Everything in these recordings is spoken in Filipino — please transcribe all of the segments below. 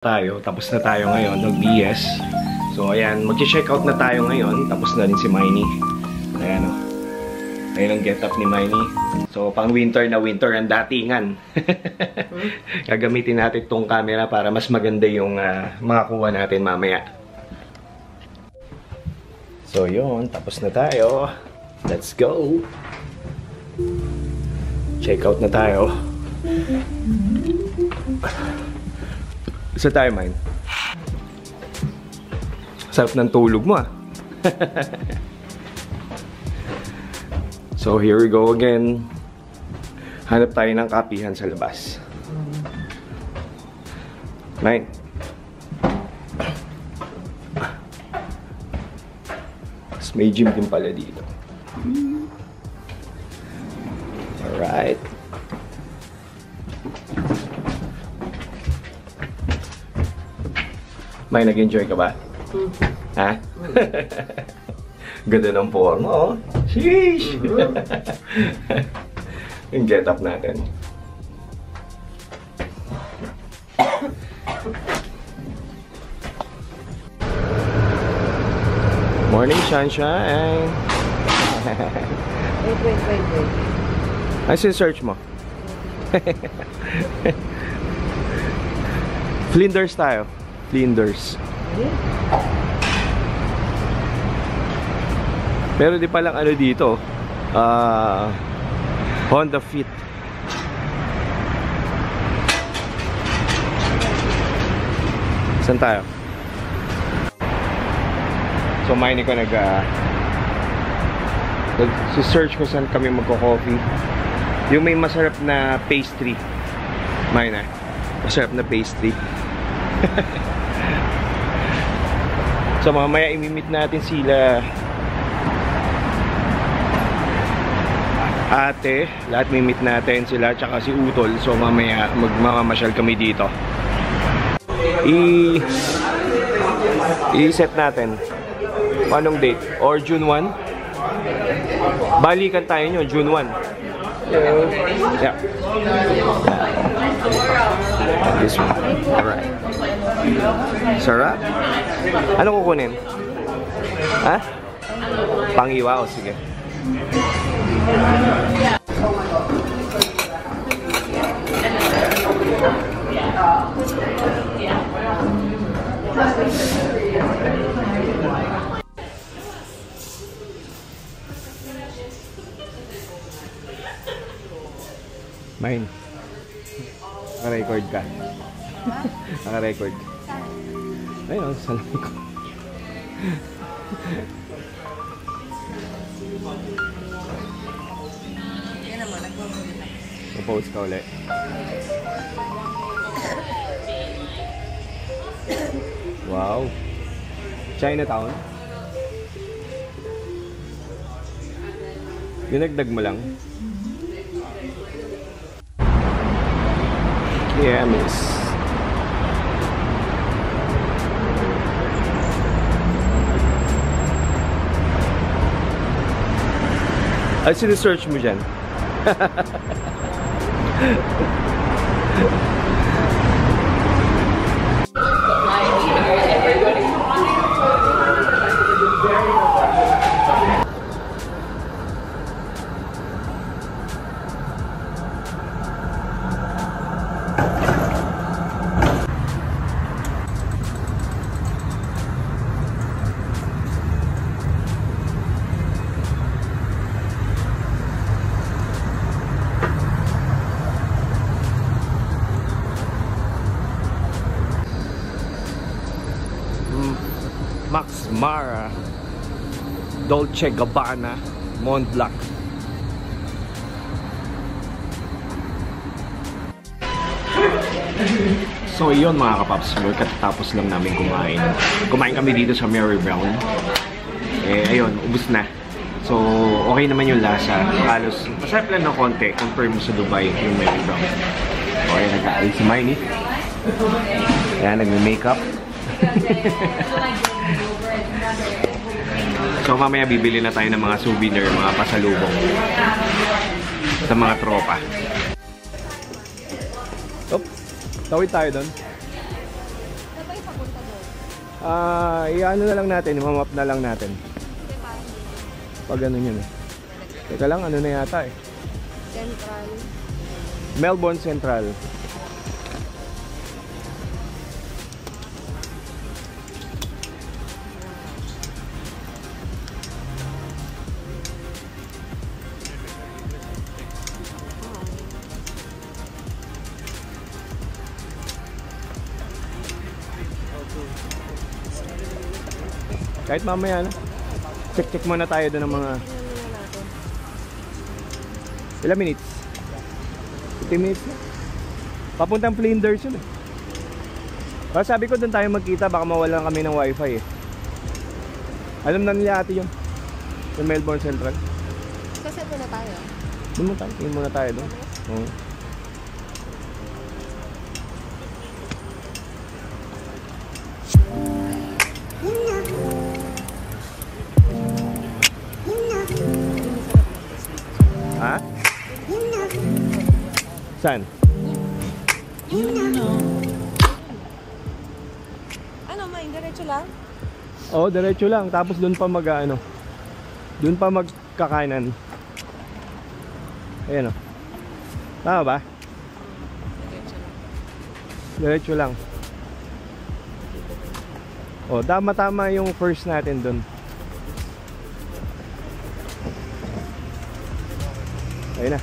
Tapos na tayo ngayon, nag-BS. So, ayan, mag-check out na tayo ngayon. Tapos na rin si Miney. Ayan o. Ayan ang get-up ni Miney. So, pang winter na winter ang datingan. Gagamitin natin itong camera para mas maganda yung makakuha natin mamaya. So, yun. Tapos na tayo. Let's go! Check out na tayo. Isa tayo, Mine. Sarap ng tulog mo, ah. So, here we go again. Hanap tayo ng kapihan sa labas. Mine. Mas may gym din pala dito. Alright. May nag-enjoy ka ba? Ha? Ganda ng form mo, oh. Sheesh! Yung get up natin. Morning, sunshine! Wait. Ano sin-search mo? Flinders tayo. Flinders. Pero di palang ano dito, Honda Fit. Saan tayo? So, Miney ko nag-search ko saan kami magko-coffee. Yung may masarap na pastry. Miney, masarap na pastry. So mamaya imimit natin sila ate, lahat mimit natin sila, tsaka si Utol. So mamaya magmamasyal kami dito. I-set natin anong date? Or June 1? Balikan tayo nyo, June 1. Yeah. This one. Alright. Sarap. Ano kukunin? Ha? Pangiwa o sige. Mine. Naka-record ka. Naka-record. Ayun, salamin ko. Mag-post ka ulit. Wow. Chinatown. Dinagdag mo lang. Yeah, miss. Ay, sinu-search mo dyan? Max Mara, Dolce Gabbana, Montblanc. So yun mga kapaps, katatapos lang namin kumain. Kumain kami dito sa Mary Brown. Eh ayun, ubos na. So okay naman yung lasa. Halos masarap lang ng konti compare mo sa Dubai yung Mary Brown. So ayun, nag-aalis si Miney. Ayan, nagme-makeup. So mamaya bibili na tayo ng mga souvenir, mga pasalubong sa mga tropa. Tawid tayo doon. i-ano na lang natin, i-map na lang natin. Pag ano yun eh. Teka lang, ano na yata eh. Central. Melbourne Central. Kahit mamaya na. Check muna tayo doon ng mga... Ilang minutes? 50 minutes na. Papuntang Flinders yun eh. Pero sabi ko doon tayo magkita, baka mawalan kami ng wifi eh. Alam na nila ate yun. Sa Melbourne Central. Kasi muna tayo. Doon muna tayo. Tingin muna tayo doon. Oo. Ha? Saan? Ano, may diretso lang? Oo, diretso lang. Tapos doon pa mag ano. Doon pa magkakanan. Ayan o. Tama ba? Diretso lang. O, tama-tama yung first natin doon. Ayun na.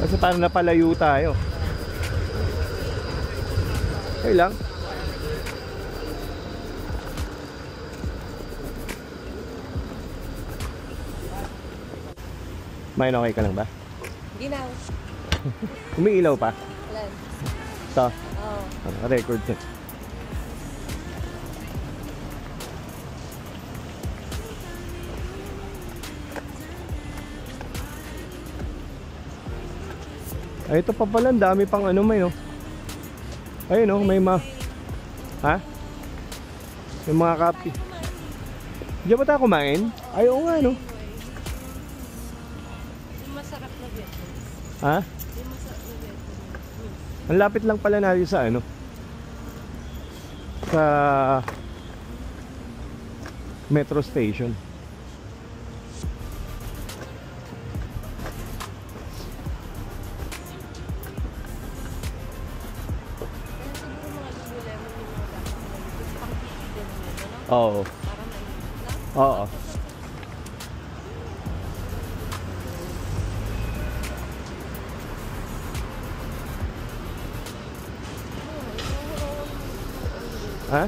Kasi parang napalayo tayo. Okay lang. Main, okay ka lang ba? Ginaw. Umiilaw pa? Lan. Ito. Oo. Record yun. Ay, ito pa pala, ang dami pang ano may oh. Ayun oh, may ha? May mga kape. Diyan ba tayo kumain? Ay, oo nga no. Yung masarap na Vietnamese. Ha? Yung masarap na Vietnamese. Ang lapit lang pala natin sa ano. Sa metro station. Oo. Oo. Ha?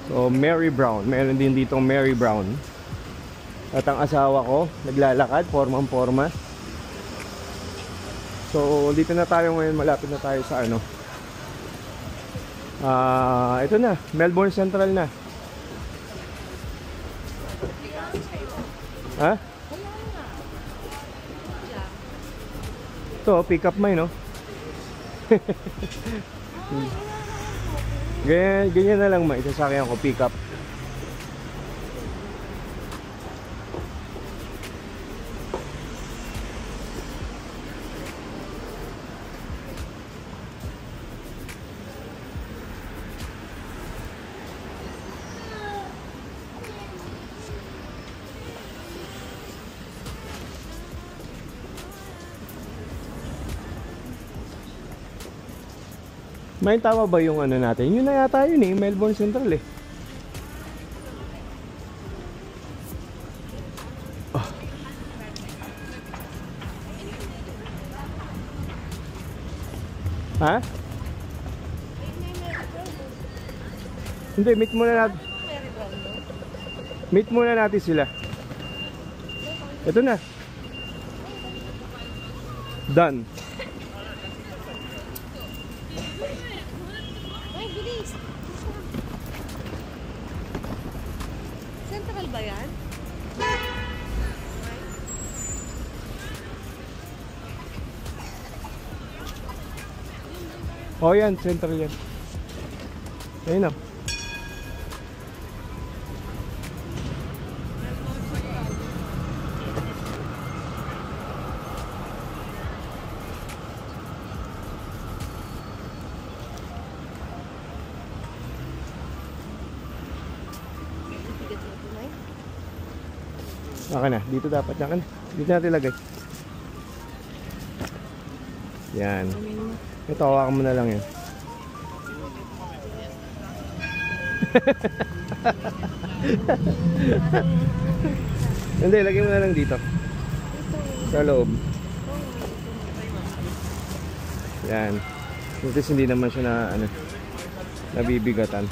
So, Mary Brown. Meron din ditong Mary Brown. At ang asawa ko, naglalakad, formang-forma. So, dito na tayo ngayon. Malapit na tayo sa ano. Ito na. Melbourne Central na. Ha? Ito, pick up mine, no? Ganyan na lang ma, isasakyan ko, pick up. May tama ba yung ano natin? Yun na yata yun eh, Melbourne Central eh. Oh. Ha? Hindi, meet muna natin. Meet muna natin sila. Ito na. Done. Central ba yan? Oh, yan, central yan. Ayun na. Bigat na ito, Nay. Akin na, dito dapat yan. Dito natin ilagay. Yan. Ito, hawakan mo na lang yan. Hindi, lagay mo na lang dito. Sa loob. Yan. Kasi hindi naman siya na, ano, nabibigatan.